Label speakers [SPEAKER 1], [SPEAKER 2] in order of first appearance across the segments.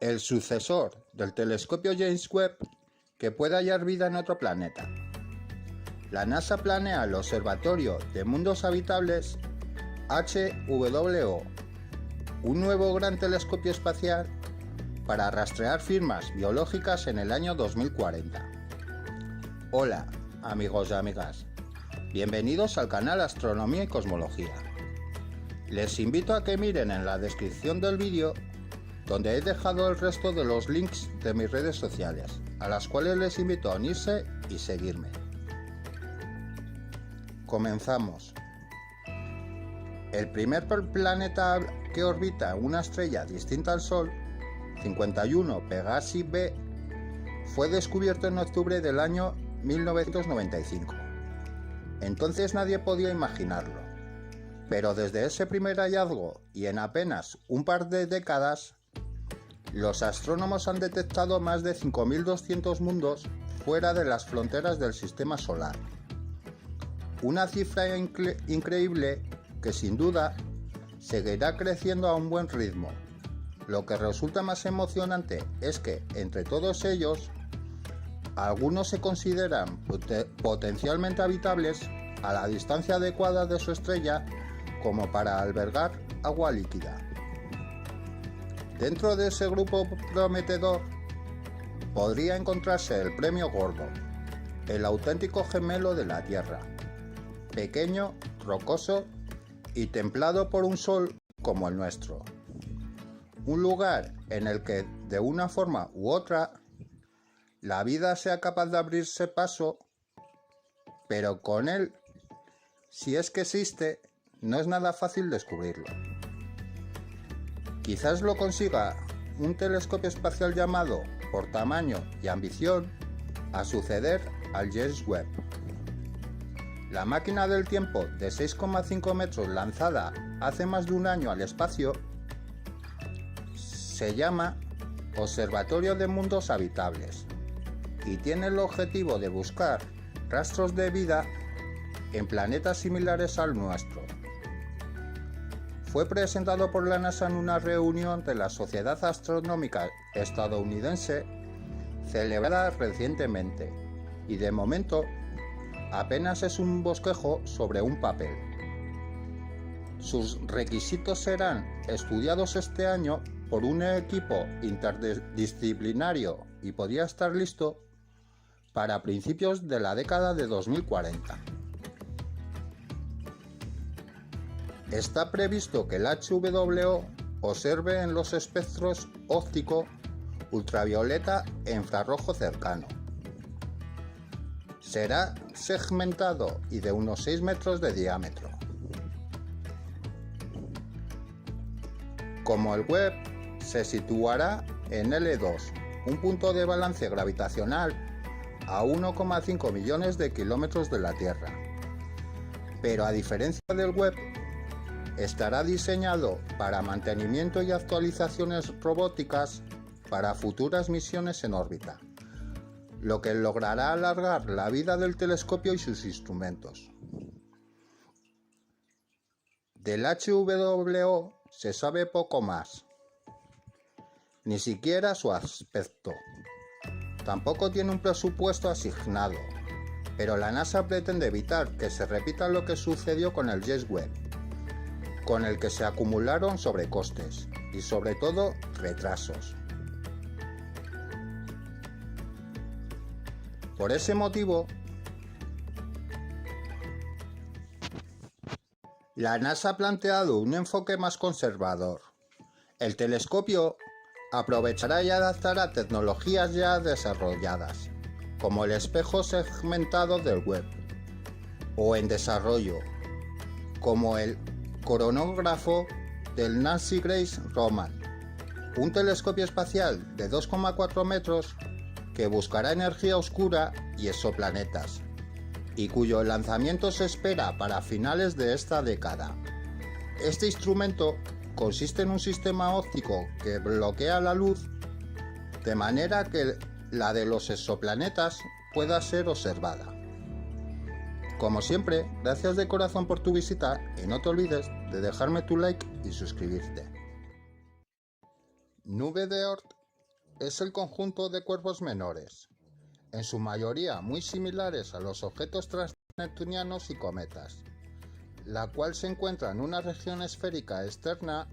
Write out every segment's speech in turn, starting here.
[SPEAKER 1] el sucesor del telescopio James Webb que pueda hallar vida en otro planeta. La NASA planea el Observatorio de Mundos Habitables HWO, un nuevo gran telescopio espacial para rastrear firmas biológicas en el año 2040. Hola, amigos y amigas. Bienvenidos al canal Astronomía y Cosmología. Les invito a que miren en la descripción del vídeo, donde he dejado el resto de los links de mis redes sociales, a las cuales les invito a unirse y seguirme. Comenzamos. El primer planeta que orbita una estrella distinta al Sol, 51 Pegasi b, fue descubierto en octubre del año 1995. Entonces nadie podía imaginarlo, pero desde ese primer hallazgo y en apenas un par de décadas, los astrónomos han detectado más de 5.200 mundos fuera de las fronteras del sistema solar. Una cifra increíble que sin duda seguirá creciendo a un buen ritmo. Lo que resulta más emocionante es que entre todos ellos, algunos se consideran potencialmente habitables a la distancia adecuada de su estrella como para albergar agua líquida. Dentro de ese grupo prometedor podría encontrarse el premio gordo, el auténtico gemelo de la Tierra, pequeño, rocoso y templado por un sol como el nuestro. Un lugar en el que, de una forma u otra, la vida sea capaz de abrirse paso, pero con él, si es que existe, no es nada fácil descubrirlo. Quizás lo consiga un telescopio espacial llamado, por tamaño y ambición, a suceder al James Webb. La máquina del tiempo de 6,5 metros lanzada hace más de un año al espacio se llama Observatorio de Mundos Habitables y tiene el objetivo de buscar rastros de vida en planetas similares al nuestro. Fue presentado por la NASA en una reunión de la Sociedad Astronómica Estadounidense celebrada recientemente y de momento apenas es un bosquejo sobre un papel. Sus requisitos serán estudiados este año por un equipo interdisciplinario y podría estar listo para principios de la década de 2040. Está previsto que el HWO observe en los espectros óptico, ultravioleta e infrarrojo cercano. Será segmentado y de unos 6 metros de diámetro. Como el Webb, se situará en L2, un punto de balance gravitacional a 1,5 millones de kilómetros de la Tierra. Pero a diferencia del Webb, estará diseñado para mantenimiento y actualizaciones robóticas para futuras misiones en órbita, lo que logrará alargar la vida del telescopio y sus instrumentos. Del HWO se sabe poco más, ni siquiera su aspecto. Tampoco tiene un presupuesto asignado, pero la NASA pretende evitar que se repita lo que sucedió con el James Webb, con el que se acumularon sobrecostes y sobre todo retrasos. Por ese motivo, la NASA ha planteado un enfoque más conservador. El telescopio aprovechará y adaptará tecnologías ya desarrolladas, como el espejo segmentado del Webb, o en desarrollo, como el coronágrafo del Nancy Grace Roman, un telescopio espacial de 2,4 metros que buscará energía oscura y exoplanetas, y cuyo lanzamiento se espera para finales de esta década. Este instrumento consiste en un sistema óptico que bloquea la luz de manera que la de los exoplanetas pueda ser observada. Como siempre, gracias de corazón por tu visita y no te olvides de dejarme tu like y suscribirte. Nube de Oort es el conjunto de cuerpos menores, en su mayoría muy similares a los objetos transneptunianos y cometas, la cual se encuentra en una región esférica externa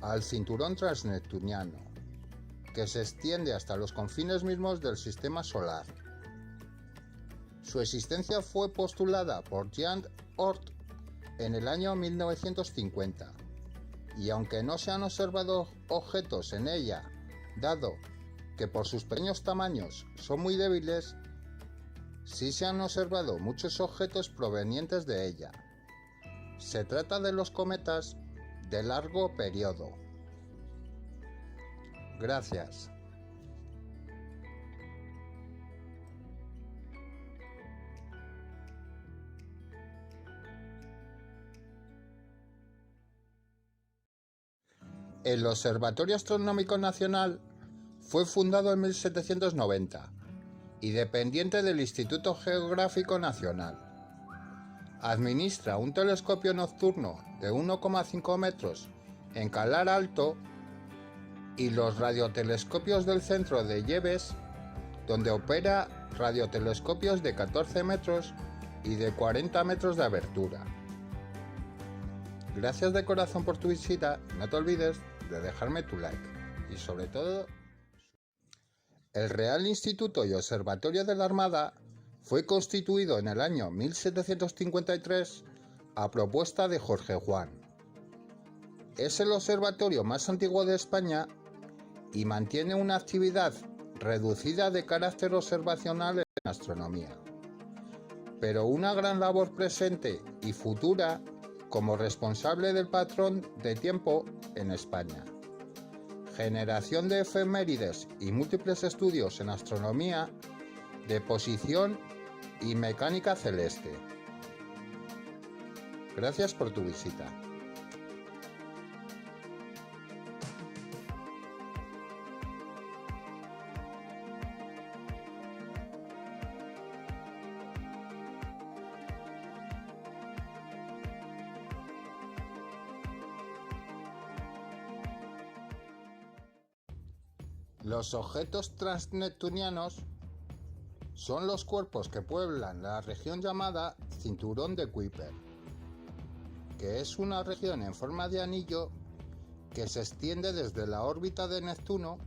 [SPEAKER 1] al cinturón transneptuniano, que se extiende hasta los confines mismos del sistema solar. Su existencia fue postulada por Jean Oort en el año 1950, y aunque no se han observado objetos en ella, dado que por sus pequeños tamaños son muy débiles, sí se han observado muchos objetos provenientes de ella. Se trata de los cometas de largo periodo. Gracias. El Observatorio Astronómico Nacional fue fundado en 1790 y dependiente del Instituto Geográfico Nacional. Administra un telescopio nocturno de 1,5 metros en Calar Alto y los radiotelescopios del centro de Yebes, donde opera radiotelescopios de 14 metros y de 40 metros de abertura. Gracias de corazón por tu visita, no te olvides de dejarme tu like y sobre todo, el Real Instituto y Observatorio de la Armada fue constituido en el año 1753 a propuesta de Jorge Juan. Es el observatorio más antiguo de España y mantiene una actividad reducida de carácter observacional en astronomía, pero una gran labor presente y futura como responsable del patrón de tiempo en España, generación de efemérides y múltiples estudios en astronomía, de posición y mecánica celeste. Gracias por tu visita. Los objetos transneptunianos son los cuerpos que pueblan la región llamada Cinturón de Kuiper, que es una región en forma de anillo que se extiende desde la órbita de Neptuno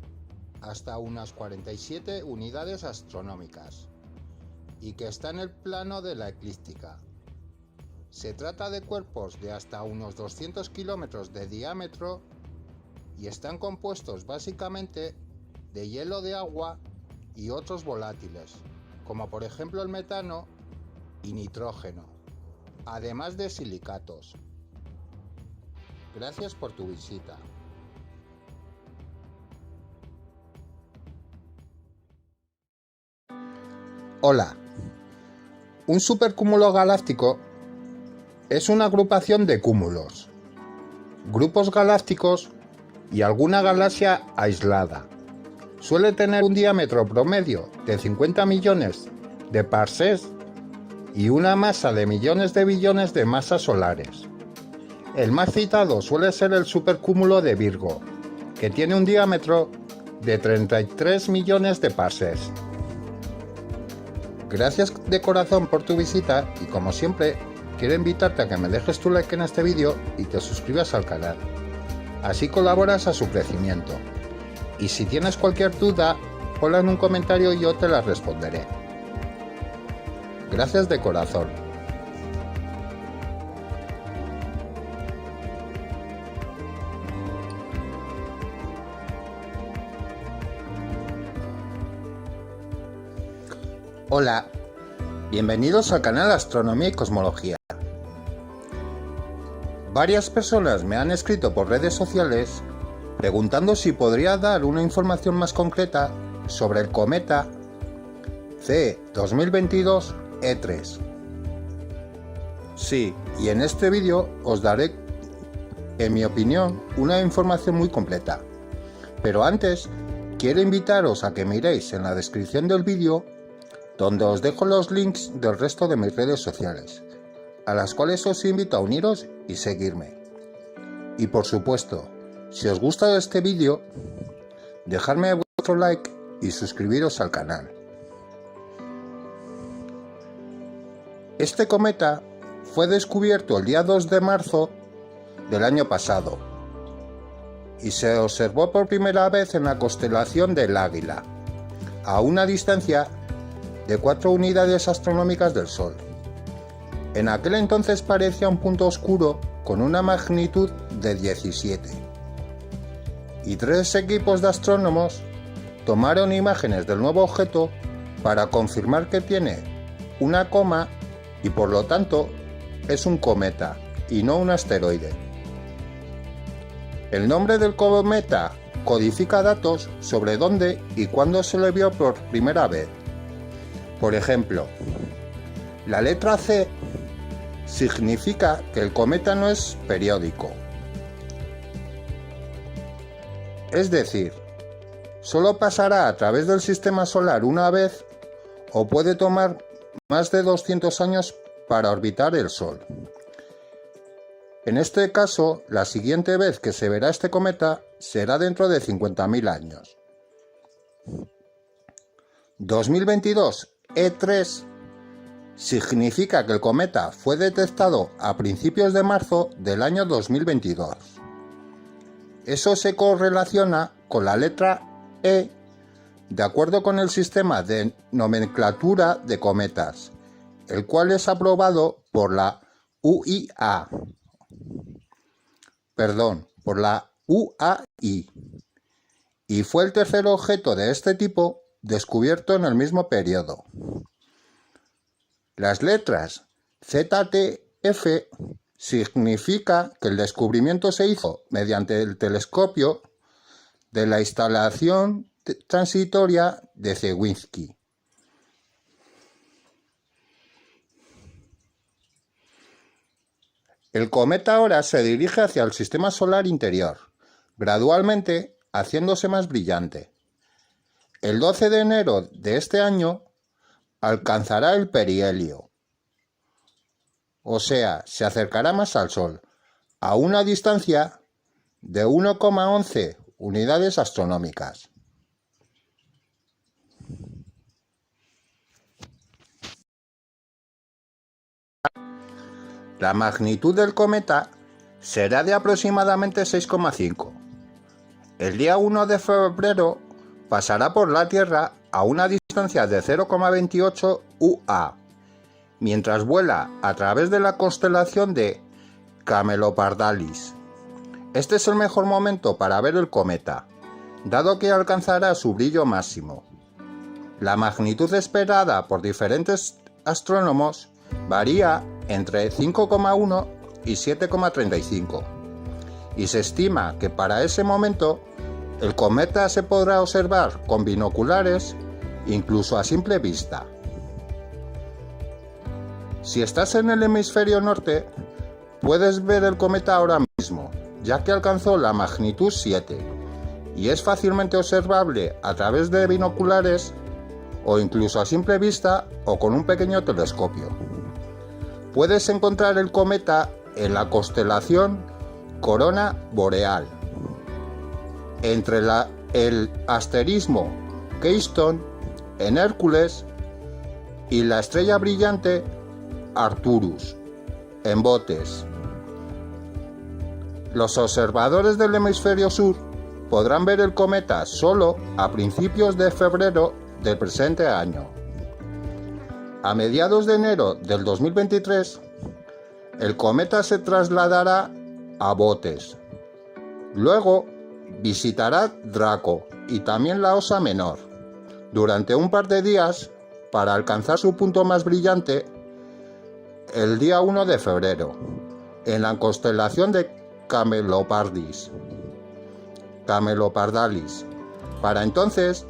[SPEAKER 1] hasta unas 47 unidades astronómicas y que está en el plano de la eclíptica. Se trata de cuerpos de hasta unos 200 kilómetros de diámetro y están compuestos básicamente de hielo de agua y otros volátiles, como por ejemplo el metano y nitrógeno, además de silicatos. Gracias por tu visita. Hola. Un supercúmulo galáctico es una agrupación de cúmulos, grupos galácticos y alguna galaxia aislada. Suele tener un diámetro promedio de 50 millones de parsecs y una masa de millones de billones de masas solares. El más citado suele ser el supercúmulo de Virgo, que tiene un diámetro de 33 millones de parsecs. Gracias de corazón por tu visita y como siempre, quiero invitarte a que me dejes tu like en este vídeo y te suscribas al canal. Así colaboras a su crecimiento. Y si tienes cualquier duda, ponla en un comentario y yo te la responderé. Gracias de corazón. Hola, bienvenidos al canal Astronomía y Cosmología. Varias personas me han escrito por redes sociales preguntando si podría dar una información más concreta sobre el cometa CE 2022 E3. Sí, y en este vídeo os daré, en mi opinión, una información muy completa. Pero antes, quiero invitaros a que miréis en la descripción del vídeo, donde os dejo los links del resto de mis redes sociales, a las cuales os invito a uniros y seguirme. Y por supuesto, si os gusta este vídeo, dejadme vuestro vuestro like y suscribiros al canal. Este cometa fue descubierto el día 2 de marzo del año pasado y se observó por primera vez en la constelación del Águila, a una distancia de 4 unidades astronómicas del Sol. En aquel entonces parecía un punto oscuro con una magnitud de 17. Y 3 equipos de astrónomos tomaron imágenes del nuevo objeto para confirmar que tiene una coma y por lo tanto es un cometa y no un asteroide. El nombre del cometa codifica datos sobre dónde y cuándo se le vio por primera vez. Por ejemplo, la letra C significa que el cometa no es periódico. Es decir, solo pasará a través del sistema solar una vez o puede tomar más de 200 años para orbitar el Sol. En este caso, la siguiente vez que se verá este cometa será dentro de 50.000 años. 2022 E3 significa que el cometa fue detectado a principios de marzo del año 2022. Eso se correlaciona con la letra E de acuerdo con el sistema de nomenclatura de cometas, el cual es aprobado por la UAI, y fue el tercer objeto de este tipo descubierto en el mismo periodo. Las letras ZTF significa que el descubrimiento se hizo mediante el telescopio de la instalación transitoria de Zewinski. El cometa ahora se dirige hacia el sistema solar interior, gradualmente haciéndose más brillante. El 12 de enero de este año alcanzará el perihelio, o sea, se acercará más al Sol, a una distancia de 1,11 unidades astronómicas. La magnitud del cometa será de aproximadamente 6,5. El día 1 de febrero pasará por la Tierra a una distancia de 0,28 UA, mientras vuela a través de la constelación de Camelopardalis. Este es el mejor momento para ver el cometa, dado que alcanzará su brillo máximo. La magnitud esperada por diferentes astrónomos varía entre 5,1 y 7,35, y se estima que para ese momento el cometa se podrá observar con binoculares, incluso a simple vista. Si estás en el hemisferio norte, puedes ver el cometa ahora mismo, ya que alcanzó la magnitud 7, y es fácilmente observable a través de binoculares o incluso a simple vista o con un pequeño telescopio. Puedes encontrar el cometa en la constelación Corona Boreal, entre el asterismo Keystone en Hércules y la estrella brillante Arcturus en Bootes. Los observadores del hemisferio sur podrán ver el cometa solo a principios de febrero del presente año. A mediados de enero del 2023, el cometa se trasladará a Bootes. Luego visitará Draco y también la Osa Menor durante un par de días para alcanzar su punto más brillante el día 1 de febrero en la constelación de Camelopardalis. Para entonces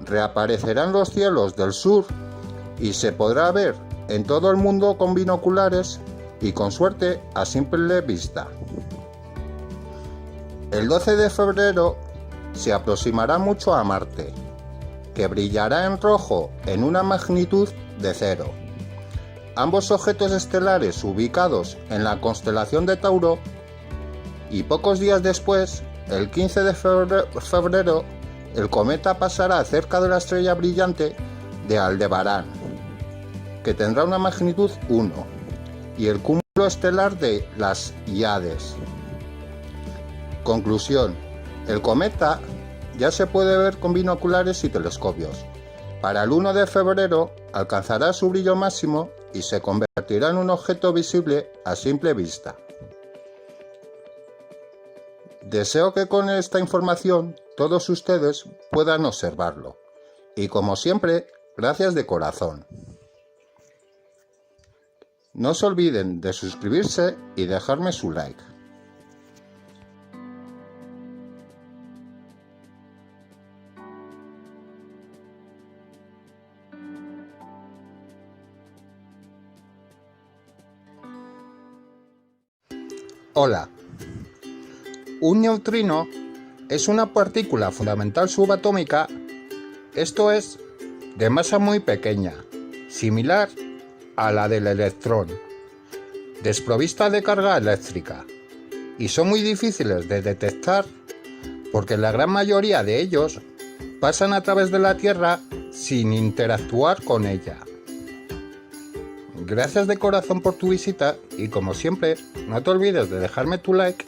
[SPEAKER 1] reaparecerán los cielos del sur y se podrá ver en todo el mundo con binoculares y con suerte a simple vista. El 12 de febrero se aproximará mucho a Marte, que brillará en rojo en una magnitud de 0. Ambos objetos estelares ubicados en la constelación de Tauro, y pocos días después, el 15 de febrero, el cometa pasará cerca de la estrella brillante de Aldebarán, que tendrá una magnitud 1, y el cúmulo estelar de las Híades. Conclusión: el cometa ya se puede ver con binoculares y telescopios. Para el 1 de febrero alcanzará su brillo máximo y se convertirá en un objeto visible a simple vista. Deseo que con esta información todos ustedes puedan observarlo. Y como siempre, gracias de corazón. No se olviden de suscribirse y dejarme su like. Hola. Un neutrino es una partícula fundamental subatómica, esto es, de masa muy pequeña, similar a la del electrón, desprovista de carga eléctrica, y son muy difíciles de detectar porque la gran mayoría de ellos pasan a través de la Tierra sin interactuar con ella. Gracias de corazón por tu visita y como siempre, no te olvides de dejarme tu like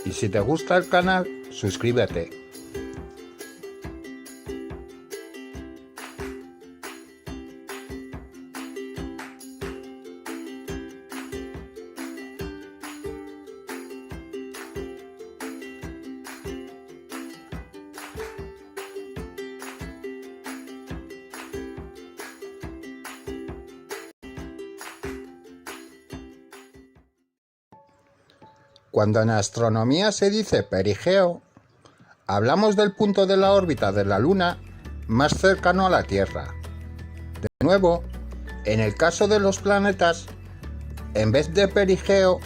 [SPEAKER 1] y si te gusta el canal, suscríbete. Cuando en astronomía se dice perigeo, hablamos del punto de la órbita de la Luna más cercano a la Tierra. De nuevo, en el caso de los planetas, en vez de perigeo,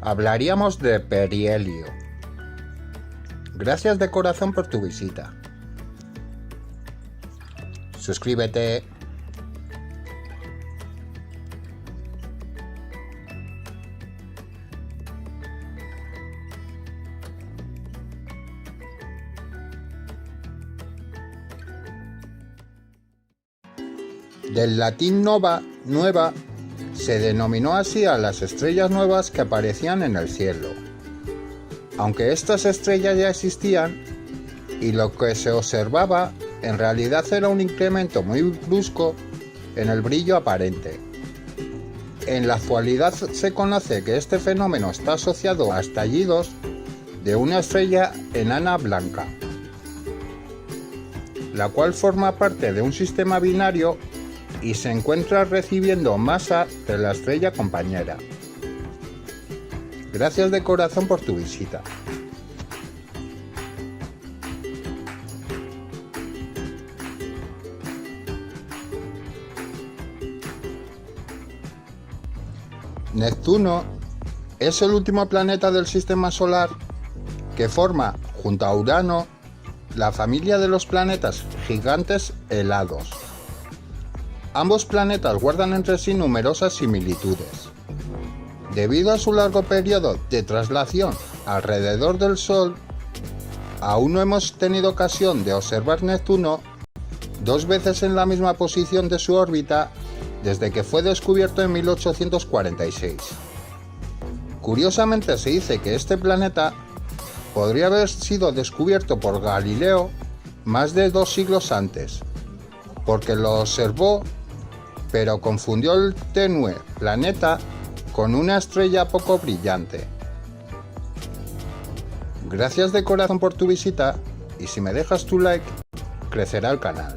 [SPEAKER 1] hablaríamos de perihelio. Gracias de corazón por tu visita. Suscríbete. Del latín nova, nueva, se denominó así a las estrellas nuevas que aparecían en el cielo. Aunque estas estrellas ya existían, y lo que se observaba en realidad era un incremento muy brusco en el brillo aparente. En la actualidad se conoce que este fenómeno está asociado a estallidos de una estrella enana blanca, la cual forma parte de un sistema binario y se encuentra recibiendo masa de la estrella compañera. Gracias de corazón por tu visita. Neptuno es el último planeta del sistema solar que forma, junto a Urano, la familia de los planetas gigantes helados. Ambos planetas guardan entre sí numerosas similitudes. Debido a su largo periodo de traslación alrededor del Sol, aún no hemos tenido ocasión de observar Neptuno dos veces en la misma posición de su órbita desde que fue descubierto en 1846. Curiosamente se dice que este planeta podría haber sido descubierto por Galileo más de 2 siglos antes, porque lo observó pero confundió el tenue planeta con una estrella poco brillante. Gracias de corazón por tu visita y si me dejas tu like, crecerá el canal.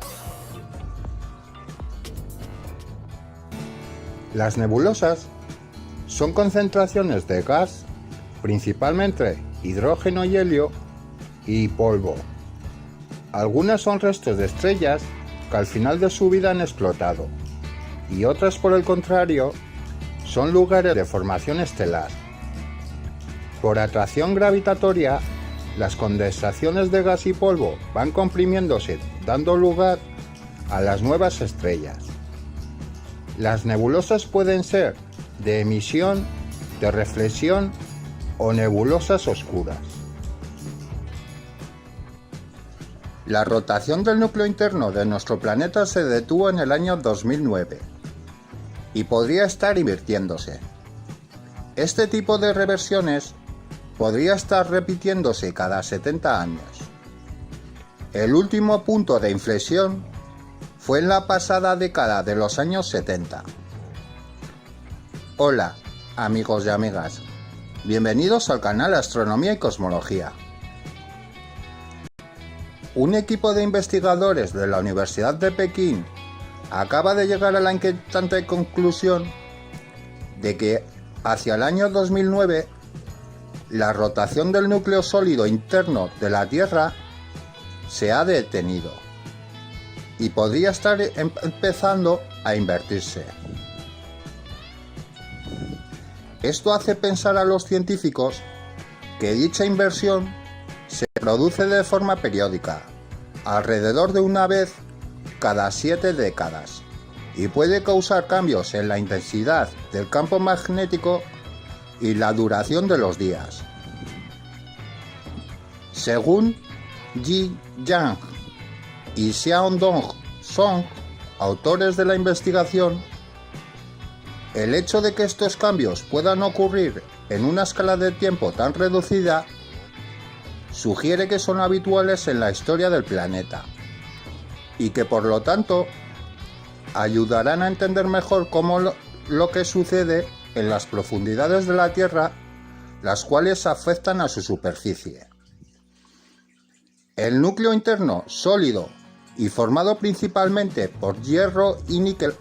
[SPEAKER 1] Las nebulosas son concentraciones de gas, principalmente hidrógeno y helio, y polvo. Algunas son restos de estrellas que al final de su vida han explotado, y otras, por el contrario, son lugares de formación estelar. Por atracción gravitatoria, las condensaciones de gas y polvo van comprimiéndose, dando lugar a las nuevas estrellas. Las nebulosas pueden ser de emisión, de reflexión o nebulosas oscuras. La rotación del núcleo interno de nuestro planeta se detuvo en el año 2009 y podría estar invirtiéndose. Este tipo de reversiones podría estar repitiéndose cada 70 años. El último punto de inflexión fue en la pasada década de los años 70. Hola, amigos y amigas. Bienvenidos al canal Astronomía y Cosmología. Un equipo de investigadores de la Universidad de Pekín acaba de llegar a la inquietante conclusión de que hacia el año 2009 la rotación del núcleo sólido interno de la Tierra se ha detenido y podría estar empezando a invertirse. Esto hace pensar a los científicos que dicha inversión se produce de forma periódica, alrededor de una vez cada 7 décadas, y puede causar cambios en la intensidad del campo magnético y la duración de los días. Según Yi Yang y Xiaodong Song, autores de la investigación, el hecho de que estos cambios puedan ocurrir en una escala de tiempo tan reducida sugiere que son habituales en la historia del planeta y que por lo tanto ayudarán a entender mejor cómo lo que sucede en las profundidades de la Tierra, las cuales afectan a su superficie. El núcleo interno sólido y formado principalmente por hierro y níquel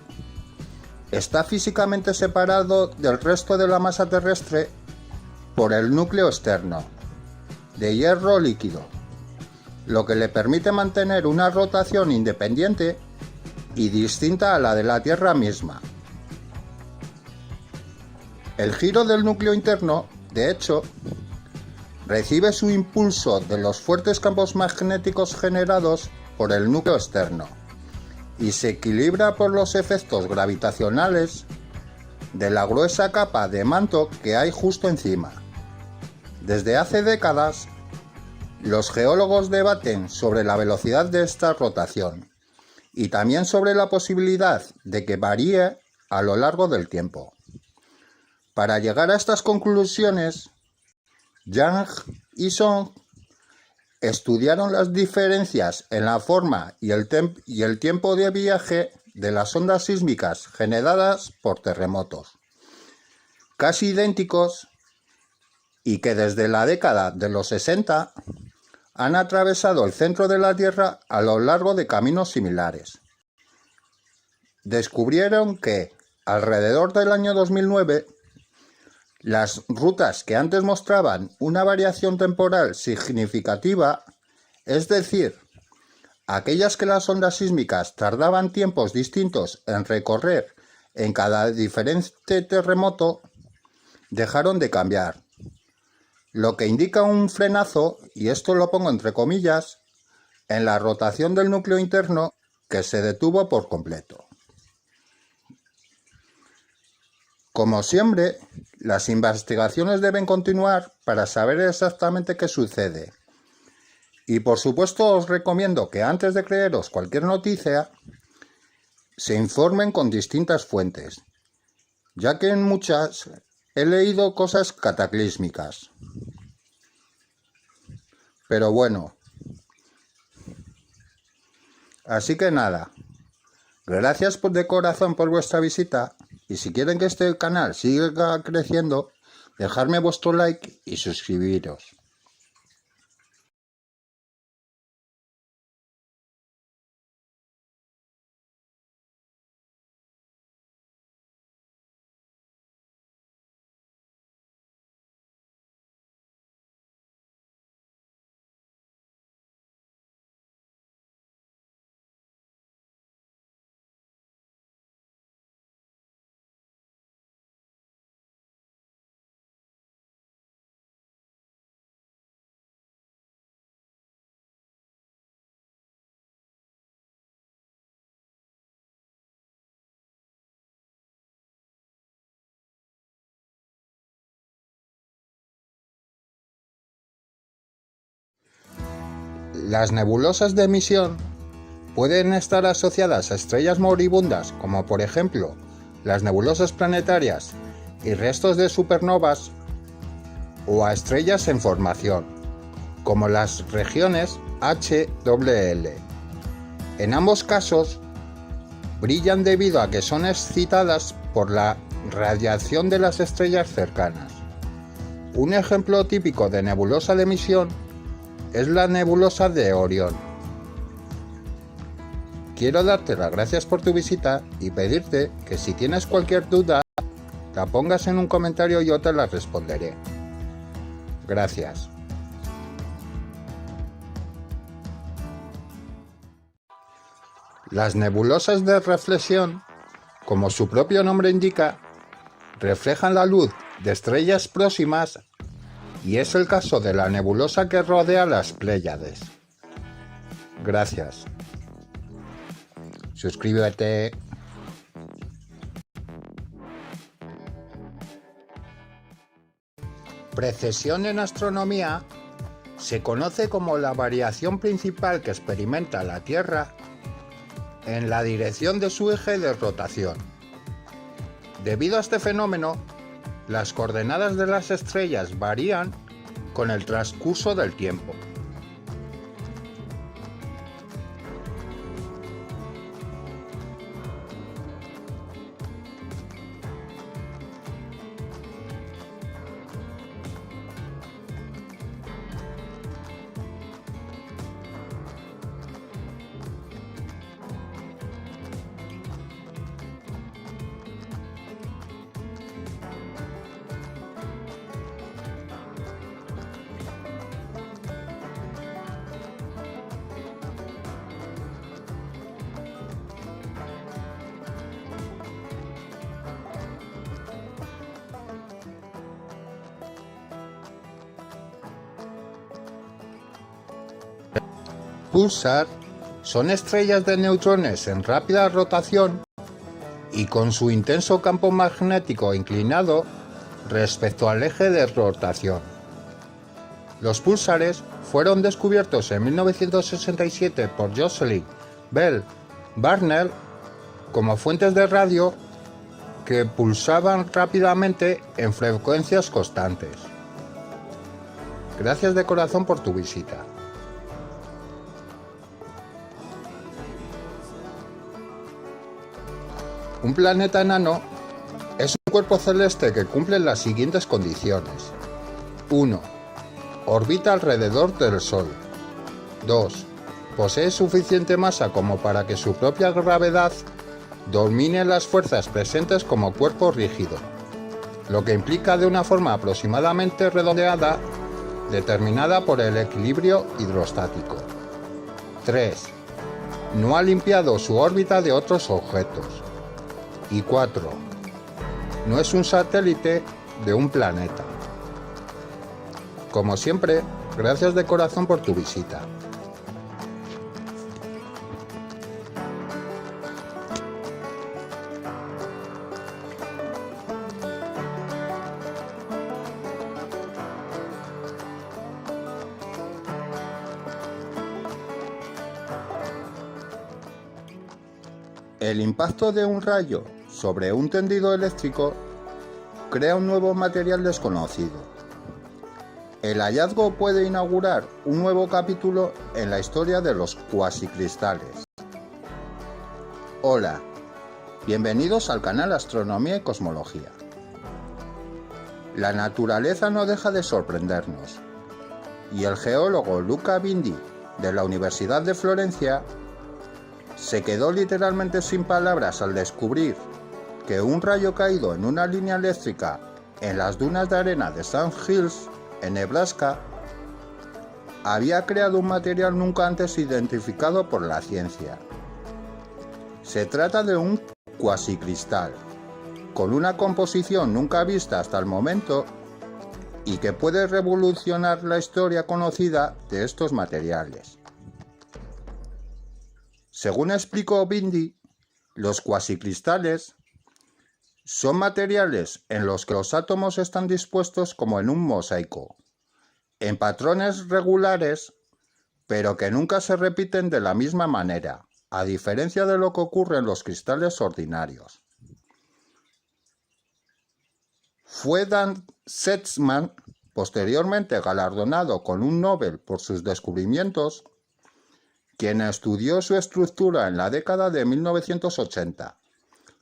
[SPEAKER 1] está físicamente separado del resto de la masa terrestre por el núcleo externo de hierro líquido, lo que le permite mantener una rotación independiente y distinta a la de la Tierra misma. El giro del núcleo interno, de hecho, recibe su impulso de los fuertes campos magnéticos generados por el núcleo externo y se equilibra por los efectos gravitacionales de la gruesa capa de manto que hay justo encima. Desde hace décadas, los geólogos debaten sobre la velocidad de esta rotación y también sobre la posibilidad de que varíe a lo largo del tiempo. Para llegar a estas conclusiones, Yang y Song estudiaron las diferencias en la forma y el tiempo de viaje de las ondas sísmicas generadas por terremotos, casi idénticos, y que desde la década de los 60 han atravesado el centro de la Tierra a lo largo de caminos similares. Descubrieron que, alrededor del año 2009, las rutas que antes mostraban una variación temporal significativa, es decir, aquellas que las ondas sísmicas tardaban tiempos distintos en recorrer en cada diferente terremoto, dejaron de cambiar, lo que indica un frenazo, y esto lo pongo entre comillas, en la rotación del núcleo interno, que se detuvo por completo. Como siempre, las investigaciones deben continuar para saber exactamente qué sucede. Y por supuesto os recomiendo que antes de creeros cualquier noticia, se informen con distintas fuentes, ya que en muchas he leído cosas cataclísmicas. Pero bueno, así que nada, gracias de corazón por vuestra visita, y si quieren que este canal siga creciendo, dejadme vuestro like y suscribiros. Las nebulosas de emisión pueden estar asociadas a estrellas moribundas, como por ejemplo las nebulosas planetarias y restos de supernovas, o a estrellas en formación, como las regiones HWL. En ambos casos, brillan debido a que son excitadas por la radiación de las estrellas cercanas. Un ejemplo típico de nebulosa de emisión es la nebulosa de Orión. Quiero darte las gracias por tu visita y pedirte que si tienes cualquier duda, la pongas en un comentario y yo te la responderé. Gracias. Las nebulosas de reflexión, como su propio nombre indica, reflejan la luz de estrellas próximas y es el caso de la nebulosa que rodea las Pléyades. Gracias. Suscríbete. Precesión en astronomía se conoce como la variación principal que experimenta la Tierra en la dirección de su eje de rotación. Debido a este fenómeno, las coordenadas de las estrellas varían con el transcurso del tiempo. Pulsar son estrellas de neutrones en rápida rotación y con su intenso campo magnético inclinado respecto al eje de rotación. Los púlsares fueron descubiertos en 1967 por Jocelyn Bell Barnell como fuentes de radio que pulsaban rápidamente en frecuencias constantes. Gracias de corazón por tu visita. Un planeta enano es un cuerpo celeste que cumple las siguientes condiciones. 1. Orbita alrededor del Sol. 2. Posee suficiente masa como para que su propia gravedad domine las fuerzas presentes como cuerpo rígido, lo que implica de una forma aproximadamente redondeada determinada por el equilibrio hidrostático. 3. No ha limpiado su órbita de otros objetos. Y 4. No es un satélite de un planeta. Como siempre, gracias de corazón por tu visita. El impacto de un rayo sobre un tendido eléctrico crea un nuevo material desconocido. El hallazgo puede inaugurar un nuevo capítulo en la historia de los cuasicristales. Hola, bienvenidos al canal Astronomía y Cosmología. La naturaleza no deja de sorprendernos, y el geólogo Luca Bindi, de la Universidad de Florencia, se quedó literalmente sin palabras al descubrir que un rayo caído en una línea eléctrica en las dunas de arena de Sand Hills, en Nebraska, había creado un material nunca antes identificado por la ciencia. Se trata de un cuasicristal, con una composición nunca vista hasta el momento y que puede revolucionar la historia conocida de estos materiales. Según explicó Bindi, los cuasicristales son materiales en los que los átomos están dispuestos como en un mosaico, en patrones regulares pero que nunca se repiten de la misma manera, a diferencia de lo que ocurre en los cristales ordinarios. Fue Dan Shetzman, posteriormente galardonado con un Nobel por sus descubrimientos, quien estudió su estructura en la década de 1980,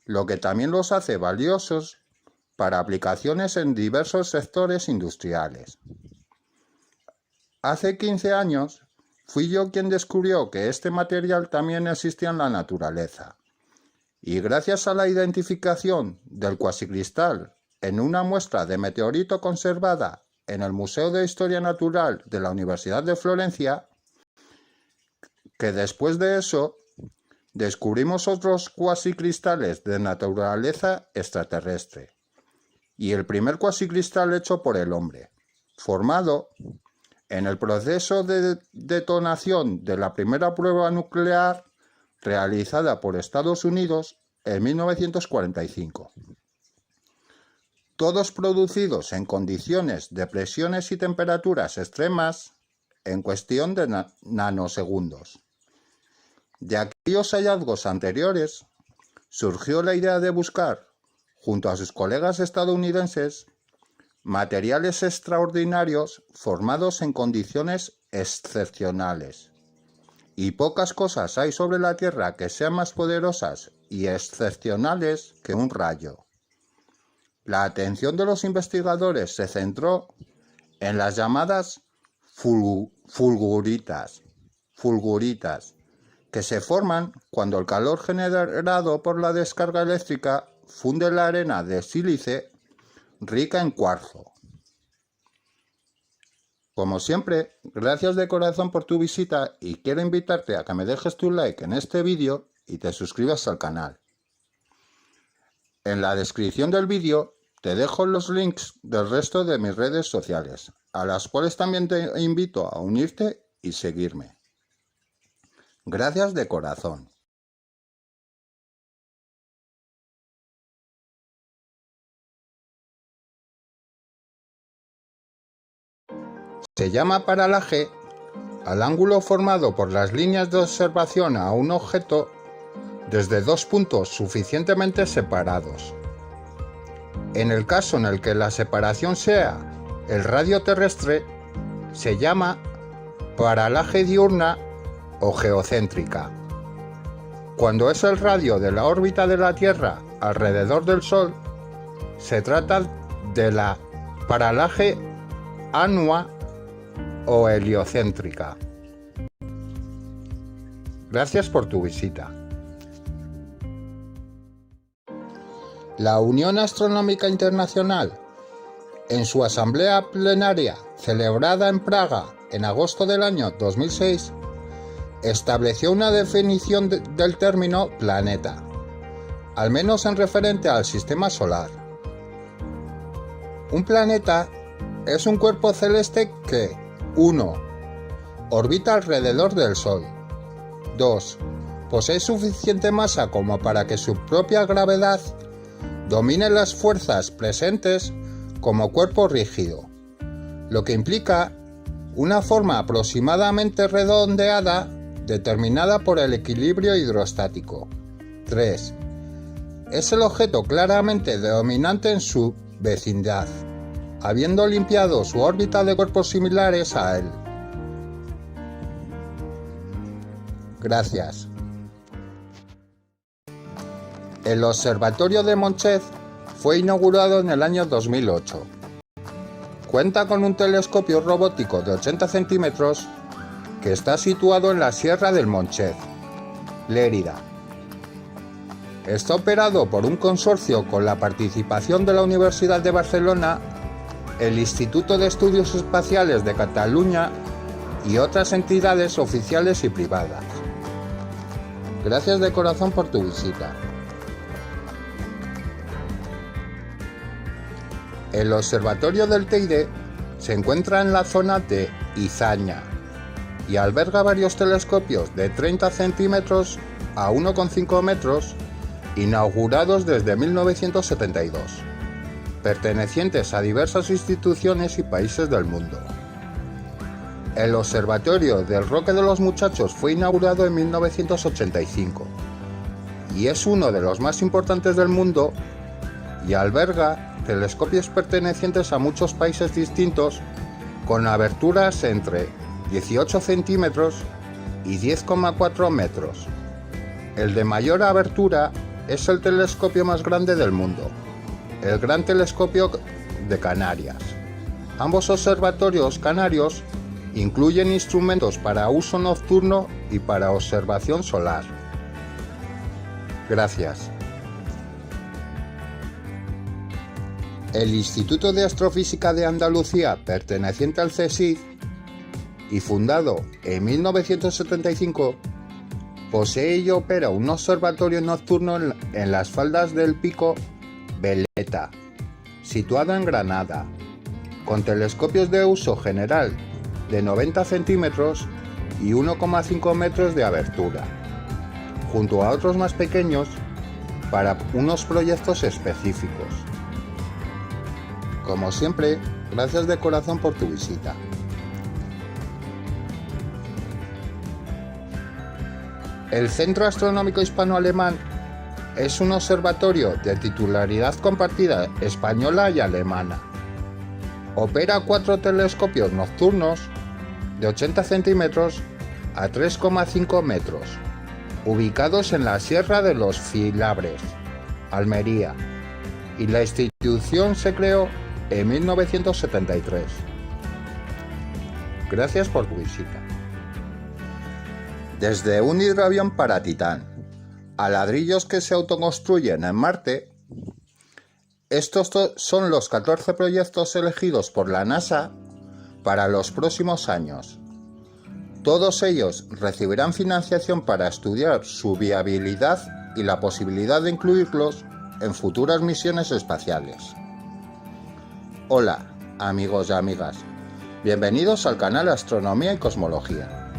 [SPEAKER 1] lo que también los hace valiosos para aplicaciones en diversos sectores industriales. Hace 15 años fui yo quien descubrió que este material también existía en la naturaleza, y gracias a la identificación del cuasicristal en una muestra de meteorito conservada en el Museo de Historia Natural de la Universidad de Florencia, que después de eso descubrimos otros cuasicristales de naturaleza extraterrestre, y el primer cuasicristal hecho por el hombre, formado en el proceso de detonación de la primera prueba nuclear realizada por Estados Unidos en 1945. Todos producidos en condiciones de presiones y temperaturas extremas en cuestión de nanosegundos. De aquellos hallazgos anteriores, surgió la idea de buscar, junto a sus colegas estadounidenses, materiales extraordinarios formados en condiciones excepcionales. Y pocas cosas hay sobre la Tierra que sean más poderosas y excepcionales que un rayo. La atención de los investigadores se centró en las llamadas fulguritas, que se forman cuando el calor generado por la descarga eléctrica funde la arena de sílice rica en cuarzo. Como siempre, gracias de corazón por tu visita y quiero invitarte a que me dejes tu like en este vídeo y te suscribas al canal. En la descripción del vídeo te dejo los links del resto de mis redes sociales, a las cuales también te invito a unirte y seguirme. Gracias de corazón. Se llama paralaje al ángulo formado por las líneas de observación a un objeto desde dos puntos suficientemente separados. En el caso en el que la separación sea el radio terrestre, se llama paralaje diurna o geocéntrica. Cuando es el radio de la órbita de la Tierra alrededor del Sol, se trata de la paralaje anua o heliocéntrica. Gracias por tu visita. La Unión Astronómica Internacional, en su asamblea plenaria celebrada en Praga en agosto del año 2006, estableció una definición del término planeta, al menos en referente al sistema solar. Un planeta es un cuerpo celeste que 1. Orbita alrededor del Sol. 2. Posee suficiente masa como para que su propia gravedad domine las fuerzas presentes como cuerpo rígido, lo que implica una forma aproximadamente redondeada determinada por el equilibrio hidrostático. 3. Es el objeto claramente dominante en su vecindad, habiendo limpiado su órbita de cuerpos similares a él. Gracias. El Observatorio de Monchez fue inaugurado en el año 2008. Cuenta con un telescopio robótico de 80 centímetros que está situado en la Sierra del Monchez, Lérida. Está operado por un consorcio con la participación de la Universidad de Barcelona, el Instituto de Estudios Espaciales de Cataluña y otras entidades oficiales y privadas. Gracias de corazón por tu visita. El Observatorio del Teide se encuentra en la zona de Izaña y alberga varios telescopios de 30 centímetros a 1,5 metros inaugurados desde 1972, pertenecientes a diversas instituciones y países del mundo. El Observatorio del Roque de los Muchachos fue inaugurado en 1985 y es uno de los más importantes del mundo y alberga telescopios pertenecientes a muchos países distintos con aberturas entre 18 centímetros y 10,4 metros. El de mayor abertura es el telescopio más grande del mundo, el Gran Telescopio de Canarias. Ambos observatorios canarios incluyen instrumentos para uso nocturno y para observación solar. Gracias. El Instituto de Astrofísica de Andalucía, perteneciente al CSIC y fundado en 1975, posee y opera un observatorio nocturno en las faldas del Pico Veleta, situado en Granada, con telescopios de uso general de 90 centímetros y 1,5 metros de abertura, junto a otros más pequeños para unos proyectos específicos. Como siempre, gracias de corazón por tu visita. El Centro Astronómico Hispano-Alemán es un observatorio de titularidad compartida española y alemana. Opera 4 telescopios nocturnos de 80 centímetros a 3,5 metros, ubicados en la Sierra de los Filabres, Almería, y la institución se creó en 1973. Gracias por tu visita. Desde un hidroavión para Titán a ladrillos que se autoconstruyen en Marte, estos son los 14 proyectos elegidos por la NASA para los próximos años. Todos ellos recibirán financiación para estudiar su viabilidad y la posibilidad de incluirlos en futuras misiones espaciales. Hola, amigos y amigas. Bienvenidos al canal Astronomía y Cosmología.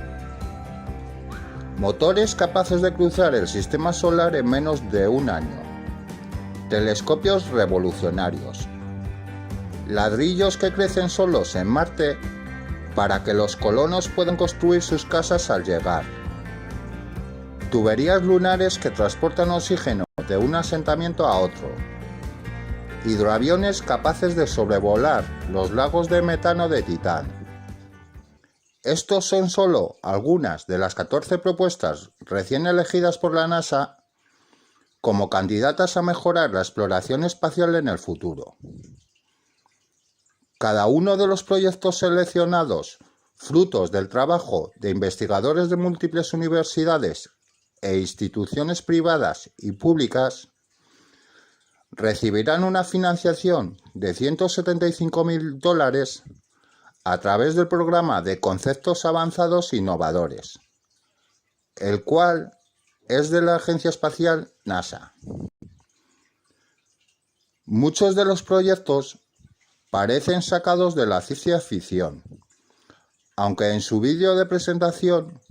[SPEAKER 1] Motores capaces de cruzar el sistema solar en menos de un año. Telescopios revolucionarios. Ladrillos que crecen solos en Marte para que los colonos puedan construir sus casas al llegar. Tuberías lunares que transportan oxígeno de un asentamiento a otro. Hidroaviones capaces de sobrevolar los lagos de metano de Titán. Estos son solo algunas de las 14 propuestas recién elegidas por la NASA como candidatas a mejorar la exploración espacial en el futuro. Cada uno de los proyectos seleccionados, frutos del trabajo de investigadores de múltiples universidades e instituciones privadas y públicas, recibirán una financiación de $175.000 a través del programa de Conceptos Avanzados Innovadores, el cual es de la Agencia Espacial NASA. Muchos de los proyectos parecen sacados de la ciencia ficción, aunque en su vídeo de presentación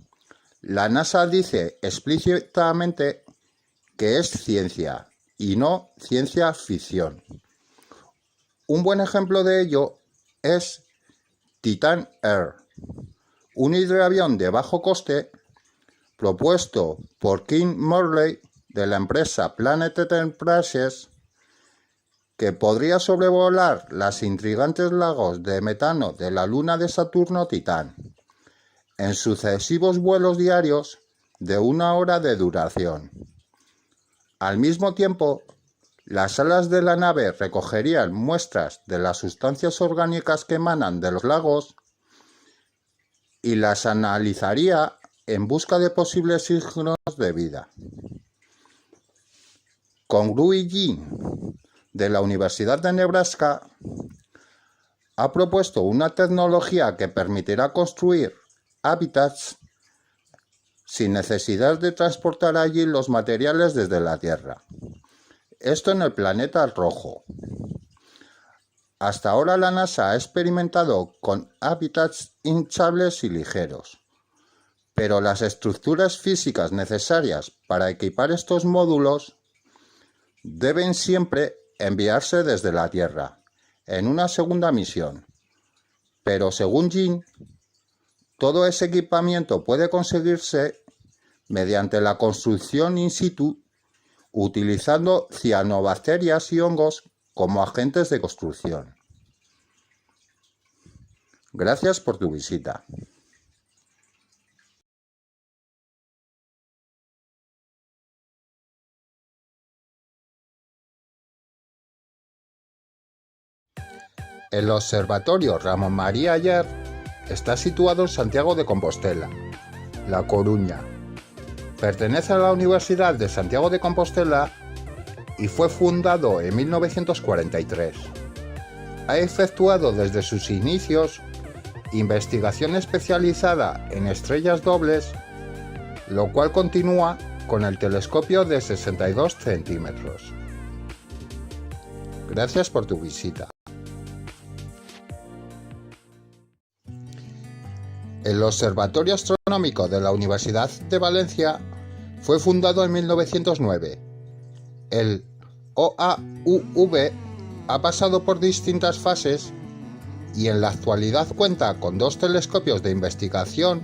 [SPEAKER 1] la NASA dice explícitamente que es ciencia y no ciencia ficción. Un buen ejemplo de ello es Titan Air, un hidroavión de bajo coste propuesto por Kim Morley de la empresa Planet Enterprises, que podría sobrevolar los intrigantes lagos de metano de la luna de Saturno Titán, en sucesivos vuelos diarios de 1 hora de duración. Al mismo tiempo, las alas de la nave recogerían muestras de las sustancias orgánicas que emanan de los lagos y las analizaría en busca de posibles signos de vida. Kong-Rui Jin, de la Universidad de Nebraska, ha propuesto una tecnología que permitirá construir hábitats sin necesidad de transportar allí los materiales desde la Tierra. Esto en el planeta rojo. Hasta ahora la NASA ha experimentado con hábitats hinchables y ligeros, pero las estructuras físicas necesarias para equipar estos módulos deben siempre enviarse desde la Tierra, en una segunda misión. Pero según Jin, Todo ese equipamiento puede conseguirse mediante la construcción in situ, utilizando cianobacterias y hongos como agentes de construcción. Gracias por tu visita. El Observatorio Ramón María Aller está situado en Santiago de Compostela, La Coruña. Pertenece a la Universidad de Santiago de Compostela y fue fundado en 1943. Ha efectuado desde sus inicios investigación especializada en estrellas dobles, lo cual continúa con el telescopio de 62 centímetros. Gracias por tu visita. El Observatorio Astronómico de la Universidad de Valencia fue fundado en 1909. El OAUV ha pasado por distintas fases y en la actualidad cuenta con 2 telescopios de investigación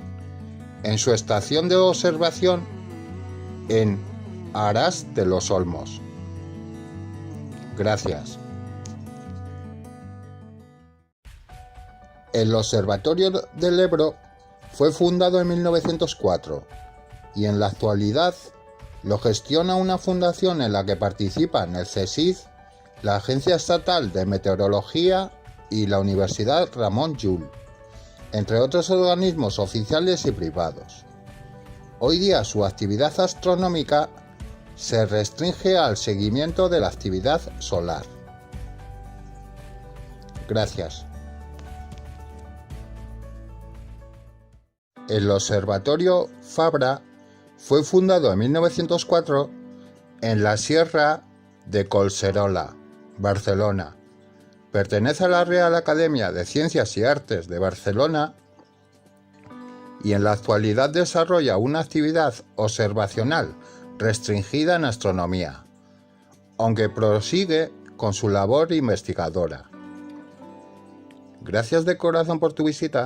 [SPEAKER 1] en su estación de observación en Aras de los Olmos. Gracias. El Observatorio del Ebro fue fundado en 1904 y en la actualidad lo gestiona una fundación en la que participan el CSIC, la Agencia Estatal de Meteorología y la Universidad Ramon Llull, entre otros organismos oficiales y privados. Hoy día su actividad astronómica se restringe al seguimiento de la actividad solar. Gracias. El Observatorio Fabra fue fundado en 1904 en la Sierra de Collserola, Barcelona. Pertenece a la Real Academia de Ciencias y Artes de Barcelona y en la actualidad desarrolla una actividad observacional restringida en astronomía, aunque prosigue con su labor investigadora. Gracias de corazón por tu visita.